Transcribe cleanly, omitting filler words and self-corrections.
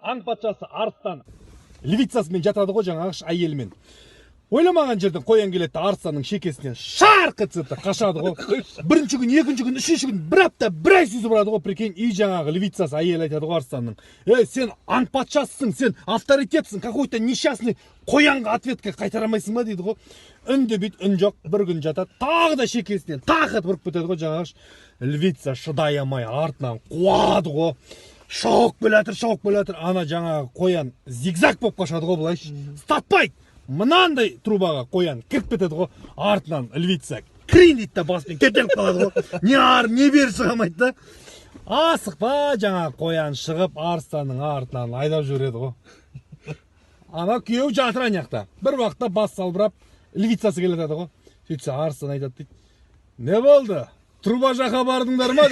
аң патшасы арыстан львицасымен жатады ғой, жаңағы әйелімен. Ойламаған жерден қоян келеді, арыстанның шекесінен шарқ етсе қашады ғой. Бірінші күн, екінші күн, үшінші күн, бір апта, бір ай сүзіп ұрады ғой, прикинь. И жаңағы львицасы әйел айтады ғой арыстанның: сен аң патшасысың, сен авторитетсің, какой-то несчастный қоянға ответка қайтарамайсың ба дейді ғой. Үнді бит, үн жоқ, бір күн жатады, тағы да шекесінен тақ етіп ұрып кетеді ғой. Жаңағы львица шыдай алмай артынан қуады ғой. Шауып келатыр. Ана жаңағы қоян зигзаг болып қашады ғой, былай статпайды. Мынандай трубаға қоян кіріп кетеді ғой, артынан львица крин дейді да баспен кетеліп қалады ғой. Не ар, не бер шыға алмайды да. Асықпа, жаңағы қоян шығып арыстанның артынан айдап жүреді ғой. Ана күйеу жатыр аяқта. Бір уақытта бас салбырап львицасы келеді ғой. Сөйтсе арыстан айтады дейді: не болды? Труба жаққа бардыңдар ма?